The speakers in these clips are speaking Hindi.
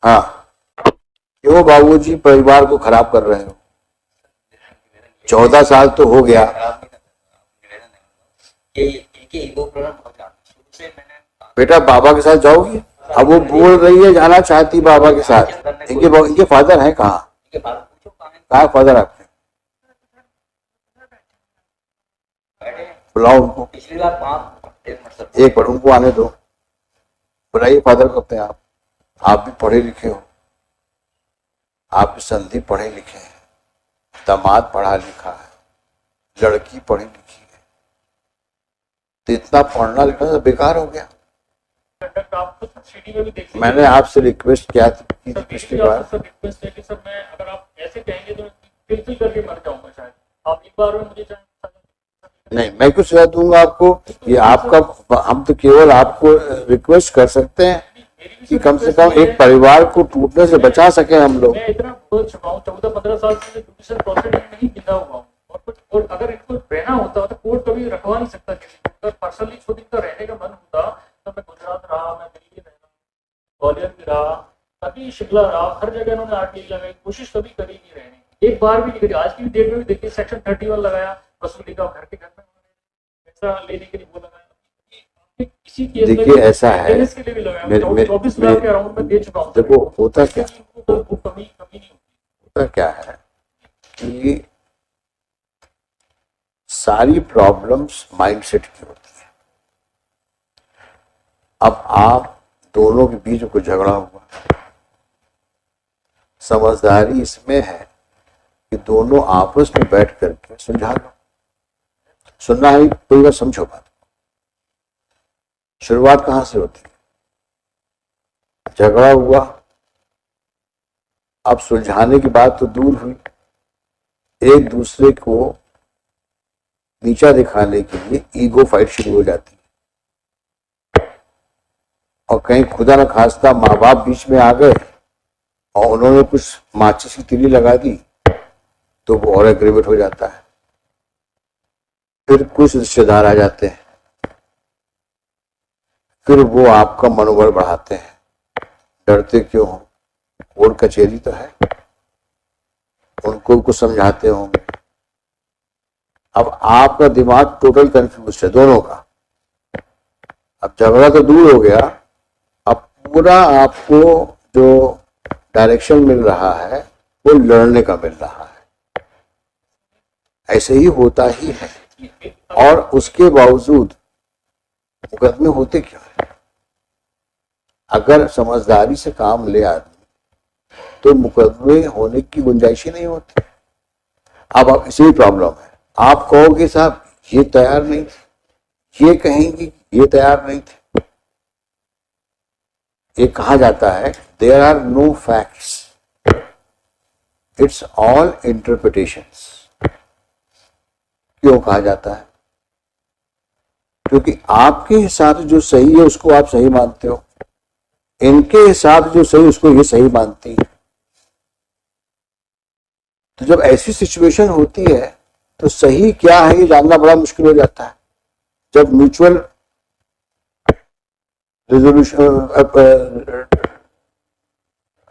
हाँ, क्यों बाबूजी परिवार को खराब कर रहे हो? 14 साल तो हो गया। बेटा बाबा के साथ जाओगी? अब वो बोल रही है जाना चाहती बाबा के साथ। इनके फादर हैं कहाँ? कहाँ फादर आपके? बुलाओ उनको। एक बार उनको आने दो, बुलाइए फादर को अपने। आप भी पढ़े लिखे हो, आप भी संधि पढ़े लिखे हैं, दामाद पढ़ा लिखा है, लड़की पढ़ी लिखी है, तो इतना पढ़ना लिखना तो बेकार हो गया। मैंने आपसे रिक्वेस्ट किया थी पिछली बार। रिक्वेस्ट है कि सर मैं अगर आप ऐसे कहेंगे तो फिल करके मर जाऊंगा शायद। आप एक बार में मुझे नहीं, मैं कुछ सजा दूंगा आपको। ये आपका, हम तो केवल आपको रिक्वेस्ट कर सकते हैं कि कम से कम एक परिवार को टूटने से बचा सके हम लोग। मैं इतना बोल चुका हूँ, 14-15 साल से जुडिशियल प्रोसेस में नहीं बिंदा हुआ हूँ, और अगर इनको रहना होता तो कोर्ट कभी रखवा नहीं सकता किसी को। अगर पर्सनली खुद इनका रहने का मन होता तो मैं गुजरात रहा, मैं दिल्ली रहा, ग्वालियर भी रहा, कभी शिमला रहा, हर जगह इन्होंने आरटीआई लगाई, कोशिश कभी करी नहीं रहने की, एक बार भी नहीं करी। आज की डेट में भी देखिए सेक्शन 31 लगाया वसूली का, घर के घर में पैसा लेने के लिए वो लगाया। देखिए ऐसा है, 24 लाख के अराउंड में दे चुका हूं। देखो होता क्या, होता क्या है कि सारी प्रॉब्लम्स माइंडसेट की होती है। अब आप दोनों के बीच कोई झगड़ा हुआ, समझदारी इसमें है कि दोनों आपस में बैठ करके सुलझा लो। सुनना है, कोई बात समझो बात। शुरुआत कहां से होती है? झगड़ा हुआ, अब सुलझाने की बात तो दूर हुई, एक दूसरे को नीचा दिखाने के लिए ईगो फाइट शुरू हो जाती है। और कहीं खुदा न खास्ता माँ बाप बीच में आ गए और उन्होंने कुछ माचिस की तीली लगा दी तो वो और एग्रीमेंट हो जाता है। फिर कुछ रिश्तेदार आ जाते हैं, फिर वो आपका मनोबल बढ़ाते हैं। डरते क्यों हो? कोर्ट कचहरी तो है, उनको कुछ समझाते होंगे। अब आपका दिमाग टोटल कंफ्यूज है दोनों का। अब झगड़ा तो दूर हो गया, अब पूरा आपको जो डायरेक्शन मिल रहा है वो लड़ने का मिल रहा है। ऐसे ही होता ही है। और उसके बावजूद मुकदमे होते क्या है? अगर समझदारी से काम ले आदमी तो मुकदमे होने की गुंजाइश ही नहीं होती। अब इसी प्रॉब्लम है, आप कहोगे साहब ये तैयार नहीं थे, ये कहेंगे ये तैयार नहीं थे। ये कहा जाता है there are no facts, it's all interpretations. क्यों कहा जाता है? क्योंकि आपके हिसाब से जो सही है उसको आप सही मानते हो, इनके हिसाब से जो सही उसको ये सही मानती है। तो जब ऐसी सिचुएशन होती है तो सही क्या है ये जानना बड़ा मुश्किल हो जाता है। जब म्यूचुअल रेजोल्यूशन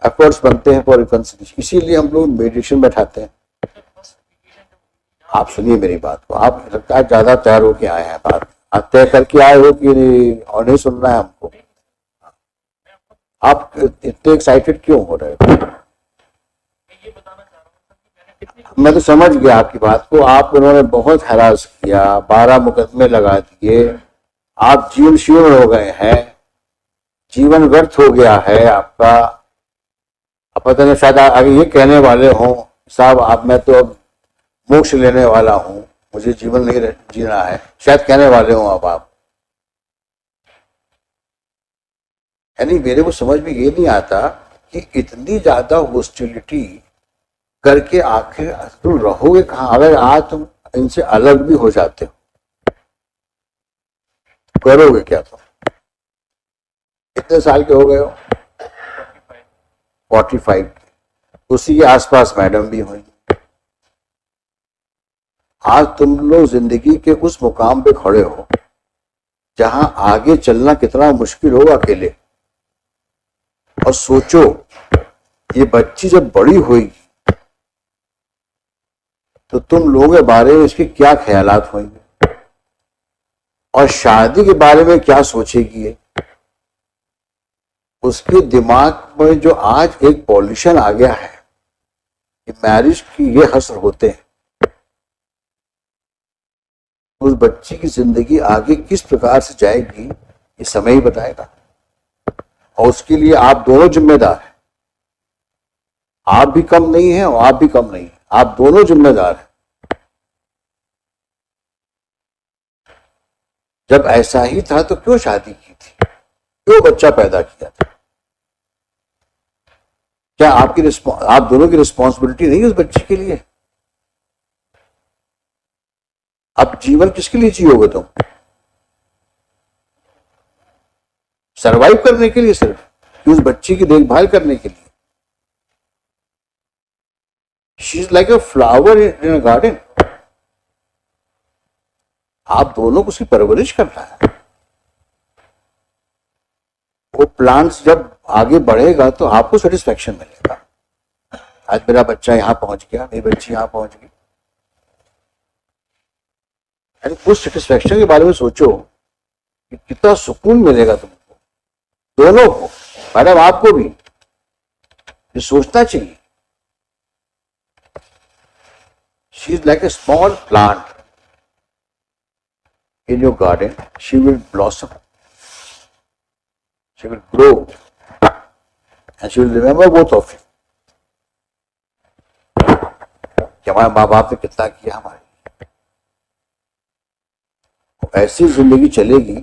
एफर्ट्स बनते हैं फॉर रिकंसिलिएशन, इसीलिए हम लोग मेडिटेशन बैठाते हैं। आप सुनिए मेरी बात को, आप लगता है ज्यादा तैयार होके आए हैं, बात आप तय करके आए हो कि और नहीं सुनना है हमको। आप इतने एक्साइटेड क्यों हो रहे हो? मैं तो समझ गया आपकी बात को। आप उन्होंने बहुत हरास किया, 12 मुकदमे लगा दिए, आप जीवन शीर्ण हो गए हैं, जीवन व्यर्थ हो गया है आपका। अब पता नहीं शायद आगे ये कहने वाले हों साहब आप, मैं तो अब मोक्ष लेने वाला हूं, मुझे जीवन नहीं जीना है, शायद कहने वाले हो अब आप। यानी मेरे को समझ में ये नहीं आता कि इतनी ज्यादा हॉस्टिलिटी करके आखिर तुम रहोगे कहां? अगर आज तुम इनसे अलग भी हो जाते हो करोगे क्या? तुम कितने साल के हो गए हो? 45। उसी के आसपास मैडम भी हुई। आज तुम लोग जिंदगी के उस मुकाम पे खड़े हो जहां आगे चलना कितना मुश्किल होगा अकेले। और सोचो ये बच्ची जब बड़ी होगी तो तुम लोगों के बारे में इसके क्या ख्यालात होंगे और शादी के बारे में क्या सोचेगी ये। उसके दिमाग में जो आज एक पॉल्यूशन आ गया है कि मैरिज की ये हसर होते हैं, उस बच्ची की जिंदगी आगे किस प्रकार से जाएगी ये समय ही बताएगा। और उसके लिए आप दोनों जिम्मेदार हैं। आप भी कम नहीं हैं और आप भी कम नहीं हैं, आप दोनों जिम्मेदार हैं। जब ऐसा ही था तो क्यों शादी की थी, क्यों बच्चा पैदा किया था? क्या आप दोनों की रिस्पॉन्सिबिलिटी नहीं उस बच्चे के लिए? अब जीवन किसके लिए जियोगे तुम? सरवाइव करने के लिए सिर्फ, कि उस बच्ची की देखभाल करने के लिए? She is like a flower in a garden. आप दोनों को उसकी परवरिश करना है। वो प्लांट्स जब आगे बढ़ेगा तो आपको सेटिस्फेक्शन मिलेगा। आज मेरा बच्चा यहां पहुंच गया, मेरी बच्ची यहां पहुंच गई, उस सेटिस्फेक्शन के बारे में सोचो कि कितना सुकून मिलेगा तुमको, दोनों को, मैडम आपको भी ये सोचना चाहिए। She is like a small plant in your garden. She will blossom, she will grow, and she will remember both of you कि हमारे माँ बाप ने कितना किया हमारे। ऐसी जिंदगी चलेगी,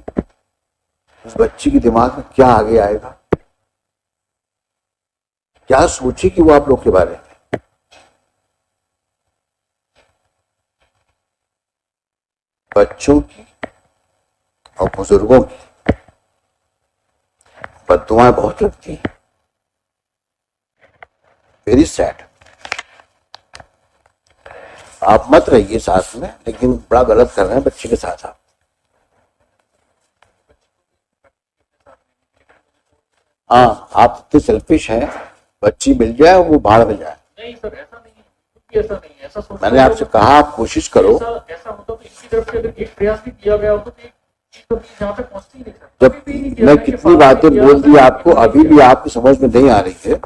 उस बच्ची के दिमाग में क्या आगे आएगा, क्या सोचेगी वो आप लोग के बारे में। बच्चों की और बुजुर्गों की बद्दुआएं बहुत लगती हैं। Very sad. आप मत रहिए साथ में, लेकिन बड़ा गलत कर रहे हैं बच्चे के साथ आप। हाँ, आप इतने सेल्फिश हैं, बच्ची मिल जाए वो भाड़ में जाए। नहीं सर, ऐसा नहीं है, ऐसा नहीं है, ऐसा सोचना। मैंने आपसे कहा आप कोशिश करो। ऐसा होता तो इनकी तरफ से अगर एक प्रयास भी किया गया होता तो एक चीज तो जहाँ तक पहुंचती नहीं सर। जब मैं कितनी बातें बोल दी आपको, अभी भी आपकी समझ में नहीं आ रही है,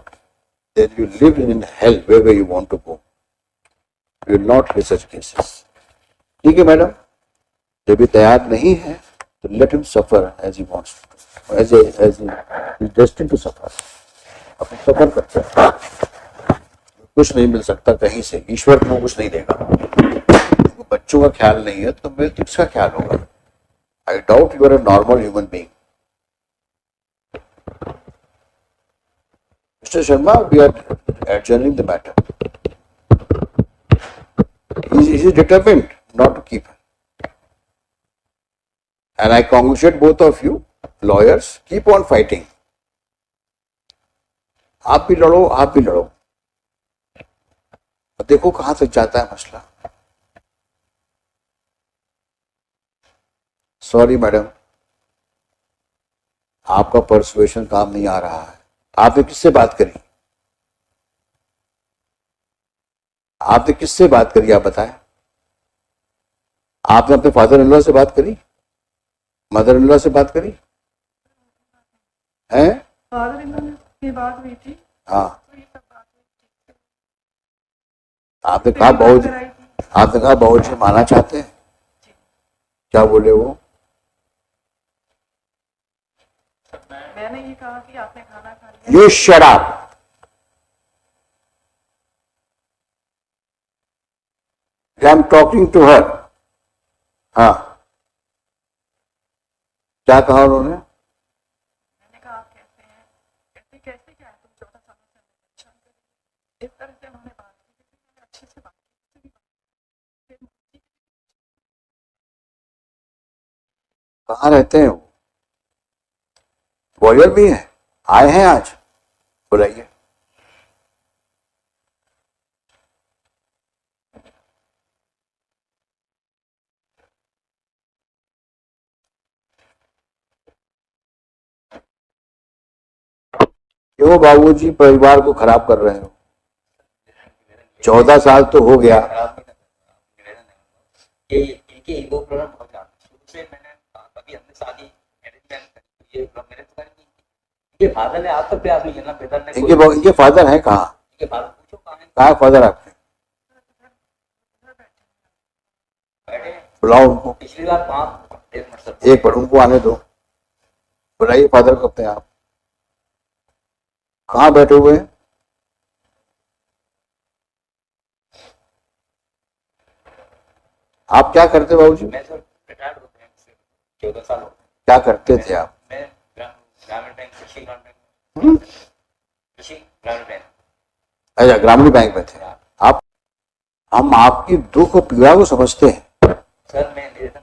then you live in hell wherever you want to go. You will not hear such cases. ठीक है मैडम, जब ये तैयार नहीं है तो let him suffer as he wants to, as he is destined to suffer. अपने सफर करते हैं, कुछ नहीं मिल सकता कहीं से, ईश्वर को कुछ नहीं देगा। बच्चों का ख्याल नहीं है तो मेरे तो किसका ख्याल होगा? I doubt you are a normal human being. Mr. Sharma, we are adjourning the matter. He is determined not to keep her. And I congratulate both of you, lawyers, keep on fighting. आप भी लड़ो, आप भी लड़ो। देखो कहां तक जाता है मसला। सॉरी मैडम, आपका परसुएशन काम नहीं आ रहा है। आपने किससे बात करी? आपने किससे बात करी आप बताएं? आपने अपने फादर इन लॉ से बात करी, मदर इन लॉ से बात करी हैं? फादर इन लॉ से बात हुई थी। हाँ, तो ये सब बात हुई थी। आपने कहा बाबूजी माना चाहते हैं? क्या बोले वो? मैंने ये कहा कि आपने खाना खा लिया। You shut up. I'm talking to her. हाँ, क्या कहा उन्होंने? मैंने कहा आप कैसे हैं, कैसे कैसे क्या है, तुम 14 सालों से हमें परेशान कर रही हो। इस तरह से उन्होंने बात की, मैंने अच्छे से बात की। कहाँ रहते हैं वो? ग्वालियर भी है? आए हैं आज? बुलाइए। क्यों क्यों बाबूजी परिवार को खराब कर रहे हो? 14 साल तो हो गया। इनके ईगो प्रॉब्लम बहुत ज्यादा शुरू से मैंने कभी हमने शादी अरेंजमेंट करी ये मेरे तो करी इनके फादर ने आज तक प्रयास नहीं किया ना पिता ने इनके फादर हैं कहाँ? इनके फादर पूछो कहाँ कहाँ फादर आपके? बैठे बुलाओ उनको। पिछली बार 1 मिनट एक बार उनको आने दो। बुलाइए फादर को अपने आप। कहाँ बैठे हुए हैं? आप क्या करते बाबूजी? मैं सर रिटायर्ड हो गया 14 साल हो गए। क्या करते थे आप? मैं ग्रामीण बैंक कृषि ग्रामीण बैंक अच्छा, ग्रामीण बैंक में थे आप। हम आपकी दुख और पीड़ा को समझते हैं। सर मैं 5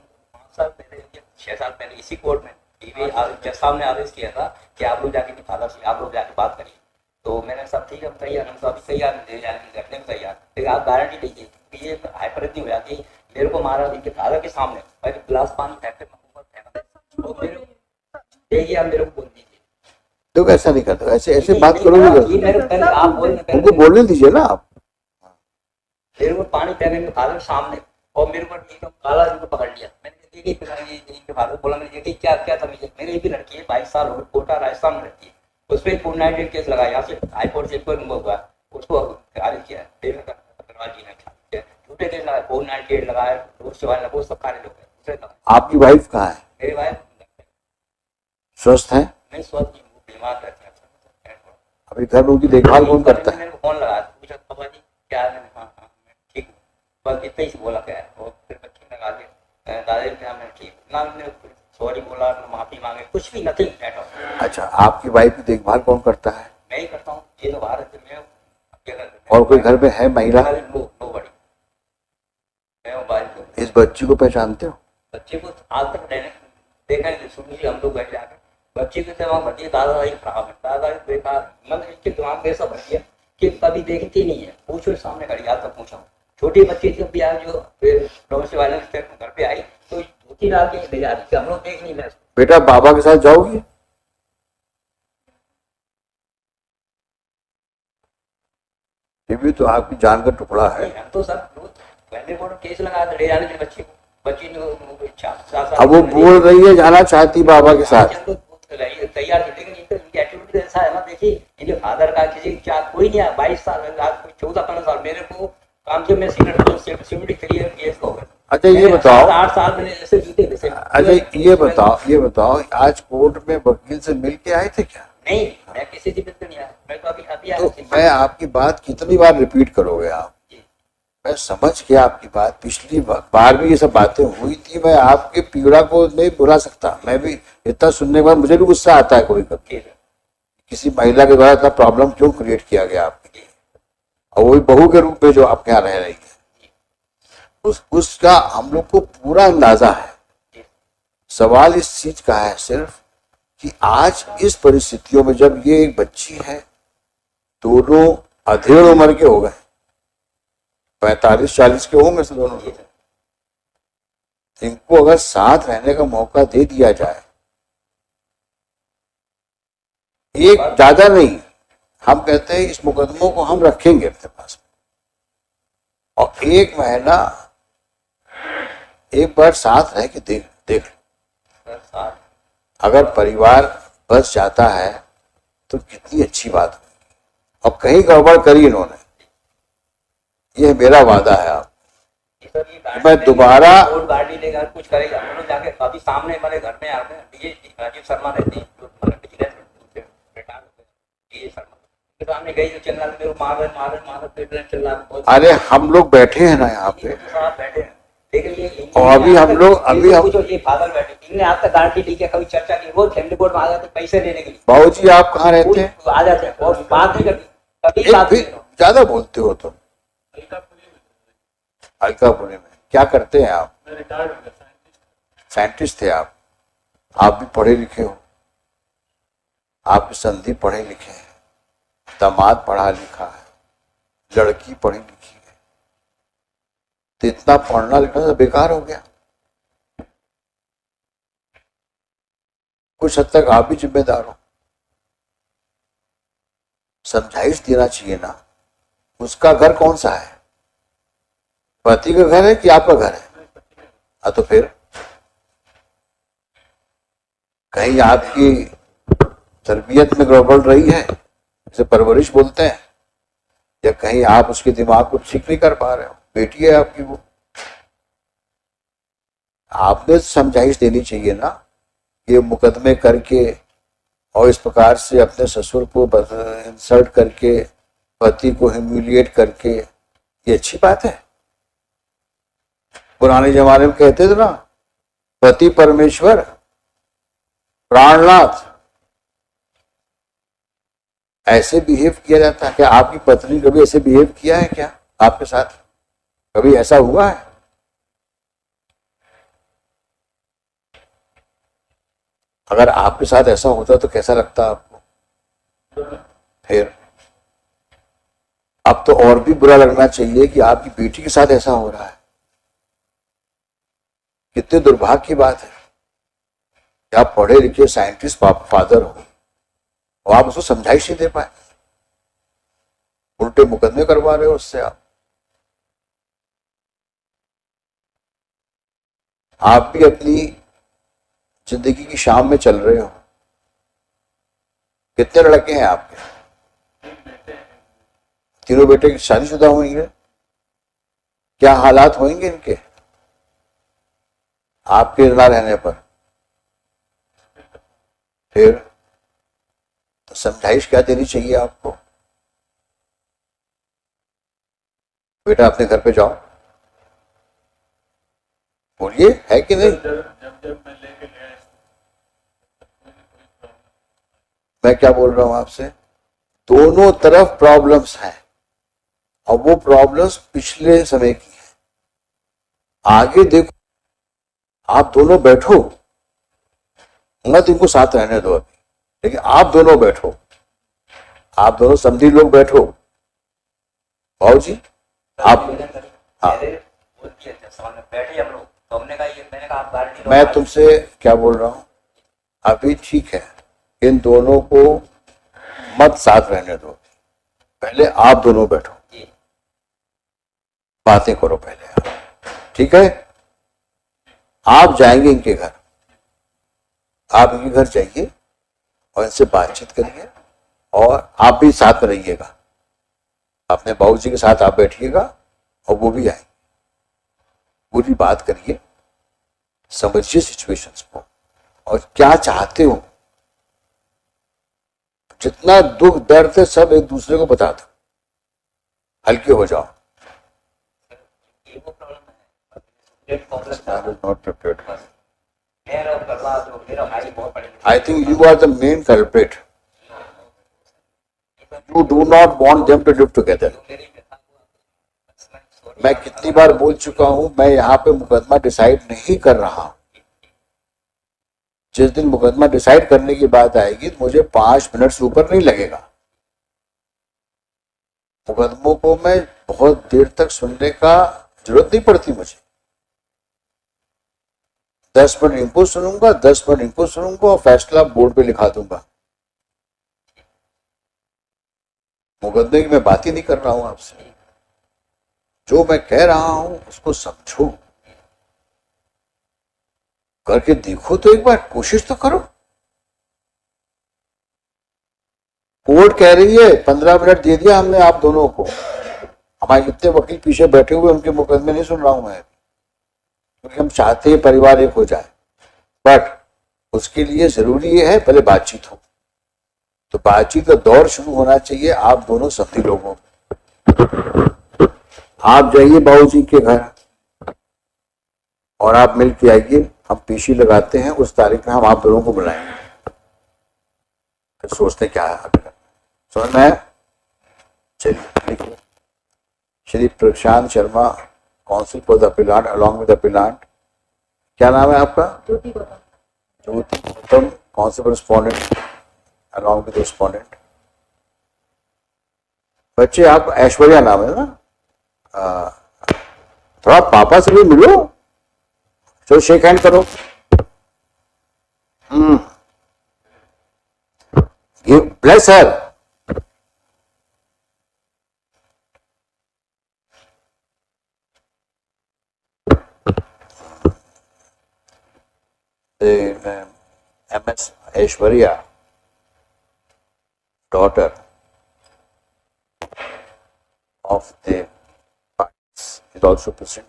साल पहले 6 साल पहले इसी कोर्ट में जज साहब ने आदेश किया था कि आप लोग जाके फादर से आप लोग जाके बात करिए। तो मैंने सब ठीक है तैयार हम तो अभी तैयार ले जाने रखने में तैयार, लेकिन आप गारंटी दीजिए कि ये हाइपर इतनी हो जाती है मेरे को मारा इनके फादर के सामने भाई गिलास पानी फेंक देखिए आप मेरे को बोल दीजिए। तो ऐसा नहीं करते, ऐसे ऐसे बात करोगे? आप उनको बोलने दीजिए ना आप। मेरे को पानी पहने में फादर सामने और मेरे को एकदम काला जी को पकड़ लिया। मैंने देखी इनके फादर बोला मैंने देखी क्या क्या तमीज है। मेरी भी लड़की है 22 साल हो गए कोटा राजस्थान में रहती है। उस पर 498 केस लगाया यहाँ से हाईकोर्ट से हुआ उसको खारिज किया जी ने झूठे केस लगाए 498 लगाए वो सब खारिज हो गए। आपकी वाइफ कहाँ है? मेरी वाइफ स्वस्थ है? नहीं स्वस्थ बीमार रहती है। अभी घर में उनकी देखभाल कौन करता है? मैंने फोन लगाया पूछा पापा जी क्या है? हाँ मैं ठीक हूँ बस इतना ही बोला क्या है। और फिर बच्चे लगा दिया दादाजी क्या मैं ठीक ना, मैंने सॉरी बोला ना माफी मांगे कुछ भी नथिंग। अच्छा, आपकी वाइफ की देखभाल कौन करता है? मैं ही करता हूँ। ये तो बाहर मैं और कोई घर में है महिला? नो बड़ी मैं इस बच्ची को पहचानते हो? बच्चे को आज तक देखा नहीं शुरू से हम लोग घर जाकर बच्चे के दिमाग भर दिया दादाजी खराब है दादाजी बेकार। मतलब इसके दिमाग में ऐसा भर दिया कि कभी देखती नहीं है। पूछो सामने खड़ी आज तक पूछा छोटी बच्ची थी भी आज जो डोमेस्टिक वायलेंस घर पे आई तो धोती डाल के ले जा रही थी हम लोग देख नहीं रहे। बेटा बाबा के साथ जाओगी? ये भी तो आपकी जान का टुकड़ा है। हम तो सब पहले केस लगा ले जाने के बच्चे को बच्ची ने इच्छा अब वो बोल रही है जाना चाहती बाबा के साथ। तैयार थी लेकिन इनकी एटीट्यूड ऐसा है ना। देखिए इनके फादर का किसी कोई नहीं है 22 साल 14-15 साल मेरे को काम से मैं सीनियर केस हो गया। अच्छा ये बताओ 8 साल मैंने ऐसे जीते वैसे। अच्छा ये बताओ आज कोर्ट में वकील से मिल के आए थे क्या? नहीं मैं किसी से मिलकर नहीं आया। मैं तो अभी आया। तो मैं आपकी बात कितनी बार रिपीट करोगे आप? मैं समझ गया आपकी बात। पिछली बार भी ये सब बातें हुई थी। मैं आपकी पीड़ा को नहीं भुला सकता। मैं भी इतना सुनने के बाद मुझे भी गुस्सा आता है कोई कभी किसी महिला के द्वारा इतना प्रॉब्लम क्यों क्रिएट किया गया आपके लिए, और वो भी बहू के रूप में जो आपके यहाँ रह रही है उसका हम लोग को पूरा अंदाजा है। सवाल इस चीज का है सिर्फ कि आज इस परिस्थितियों में जब ये एक बच्ची है दोनों अधेड़ उम्र के हो गए 45-40 के होंगे से दोनों। इनको अगर साथ रहने का मौका दे दिया जाए, एक ज्यादा नहीं, हम कहते हैं इस मुकदमों को हम रखेंगे अपने पास और 1 महीना एक बार साथ रह के देख लो। अगर परिवार बस जाता है तो कितनी अच्छी बात है। और कहीं गड़बड़ करी इन्होंने, ये मेरा वादा है आप मैं दोबारा गाड़ी लेकर कुछ करेगा हम लोग जाके अभी सामने हमारे घर में आते हैं राजीव शर्मा रहती सामने गई तो चल रहा मार। अरे हम लोग बैठे हैं ना यहाँ पे बैठे हैं लेकिन और अभी हम ये फादर बैठे इन्होंने आज तक गारंटी ली कभी चर्चा की। वो फैमिली कोर्ट में आ जाते पैसे लेने के लिए। बाबूजी आप कहाँ रहते हैं? आ जाते हैं और बात नहीं करती कभी ज्यादा बोलते हो तुम। अलकापुरी में क्या करते हैं आप? साइंटिस्ट थे आप भी पढ़े लिखे हो, आपकी संधि पढ़े लिखे हैं, दामाद पढ़ा लिखा है, लड़की पढ़ी लिखी है, तो इतना पढ़ना लिखना तो बेकार हो गया। कुछ हद तक आप भी जिम्मेदार हो। समझाइश देना चाहिए ना। उसका घर कौन सा है? पति का घर है कि आपका घर है? तो फिर कहीं आपकी तरबियत में गड़बड़ रही है, इसे परवरिश बोलते हैं, या कहीं आप उसके दिमाग को ठीक नहीं कर पा रहे हो। बेटी है आपकी, वो आपने समझाइश देनी चाहिए ना। ये मुकदमे करके और इस प्रकार से अपने ससुर को इंसल्ट करके, पति को ह्यूमिलिएट करके, ये अच्छी बात है? पुराने जमाने में कहते थे ना, पति परमेश्वर प्राणनाथ। ऐसे बिहेव किया जाता है क्या? आपकी पत्नी कभी ऐसे बिहेव किया है क्या आपके साथ? कभी ऐसा हुआ है? अगर आपके साथ ऐसा होता तो कैसा लगता आपको? फिर अब तो और भी बुरा लगना चाहिए कि आपकी बेटी के साथ ऐसा हो रहा है। कितने दुर्भाग्य की बात है कि आप पढ़े लिखे साइंटिस्ट फादर हो और आप उसको समझाइश नहीं दे पाए, उल्टे मुकदमे करवा रहे हो उससे। आप भी अपनी जिंदगी की शाम में चल रहे हो। कितने लड़के हैं आपके? तीनों बेटे शादीशुदा होंगे। क्या हालात होंगे इनके आपके ना रहने पर? फिर तो समझाइश क्या देनी चाहिए आपको? बेटा अपने घर पे जाओ, बोलिए, है कि नहीं? मैं क्या बोल रहा हूं आपसे, दोनों तरफ प्रॉब्लम्स हैं और वो प्रॉब्लम्स पिछले समय की है। आगे देखो, आप दोनों बैठो, मत इनको साथ रहने दो अभी, लेकिन आप दोनों बैठो, आप दोनों समधी लोग बैठो। भाऊ जी आप, हाँ, बैठे हम लोग, तो हमने कहा ये, मैंने कहा आप गाड़ी, मैं तुमसे क्या बोल रहा हूं, अभी ठीक है, इन दोनों को मत साथ रहने दो, पहले आप दोनों बैठो, बातें करो पहले आप, ठीक है? आप जाएंगे इनके घर, आप इनके घर जाइए और इनसे बातचीत करिए और आप भी साथ में रहिएगा। अपने बाबूजी के साथ आप बैठिएगा और वो भी आएंगे, पूरी बात करिए, समझिए सिचुएशंस को और क्या चाहते हो। जितना दुख दर्द है सब एक दूसरे को बता दो, हल्के हो जाओ। I think you are the main culprit. You do not want them to live together. मैं कितनी बार बोल चुका हूं, मैं यहाँ पे मुकदमा डिसाइड नहीं कर रहा हूं। जिस दिन मुकदमा डिसाइड करने की बात आएगी तो मुझे 5 मिनट से ऊपर नहीं लगेगा। मुकदमों को मैं बहुत देर तक सुनने का जरूरत नहीं पड़ती मुझे। 10 मिनट इनको सुनूंगा, 10 मिनट इनको सुनूंगा और फैसला बोर्ड पे लिखा दूंगा। मुकदमे की मैं बात ही नहीं कर रहा हूं आपसे। जो मैं कह रहा हूं उसको समझो, करके देखो, तो एक बार कोशिश तो करो। कोर्ट कह रही है 15 मिनट दे दिया हमने आप दोनों को। हमारे जितने वकील पीछे बैठे हुए उनके मुकदमे नहीं सुन रहा हूं मैं, क्योंकि हम चाहते हैं परिवार एक हो जाए, बट उसके लिए जरूरी है पहले बातचीत हो। तो बातचीत का दौर शुरू होना चाहिए आप दोनों समधी लोगों। आप जाइए बाबूजी के घर और आप मिल के आइए, हम पेशी लगाते हैं, उस तारीख में हम आप दोनों को बुलाएंगे, फिर सोचते क्या है। समझ में? चलिए लिखिए, Shri Prashant Sharma, counsel for the appellant along with appellant. क्या नाम है आपका? Jyoti Gautam, counsel for respondent along with respondent. बच्चे आप ऐश्वर्या नाम है ना? थोड़ा पापा से भी मिलो, चलो शेक हैंड करो। Bless her. the MS Aishwarya, daughter of the parties, is also present.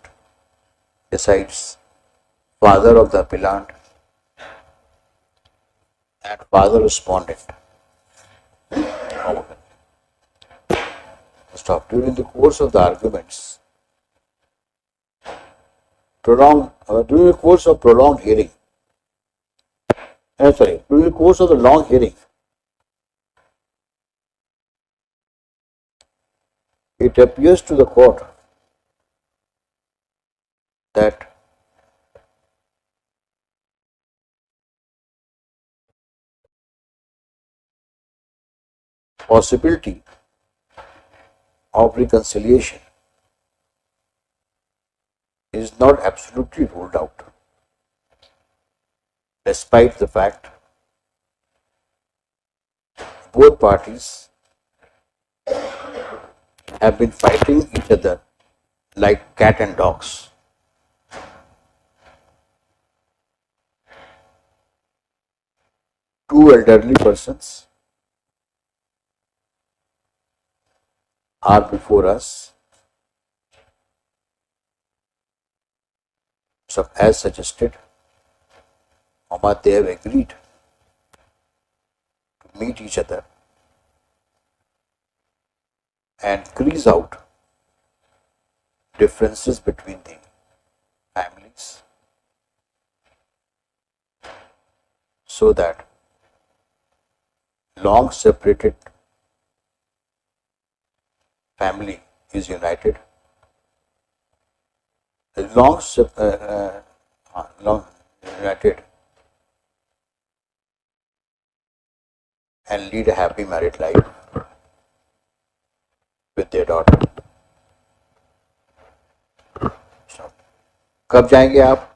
Besides, father of the appellant and father respondent. Stop. During the course of the arguments, during the course of prolonged hearing, during the course of the long hearing, it appears to the court that possibility of reconciliation is not absolutely ruled out, despite the fact both parties have been fighting each other like cat and dogs. Two elderly persons are before us, so as suggested, they have agreed to meet each other and crease out differences between the families so that long separated family is united. Long united and lead a happy married life with their daughter. कब जाएंगे आप?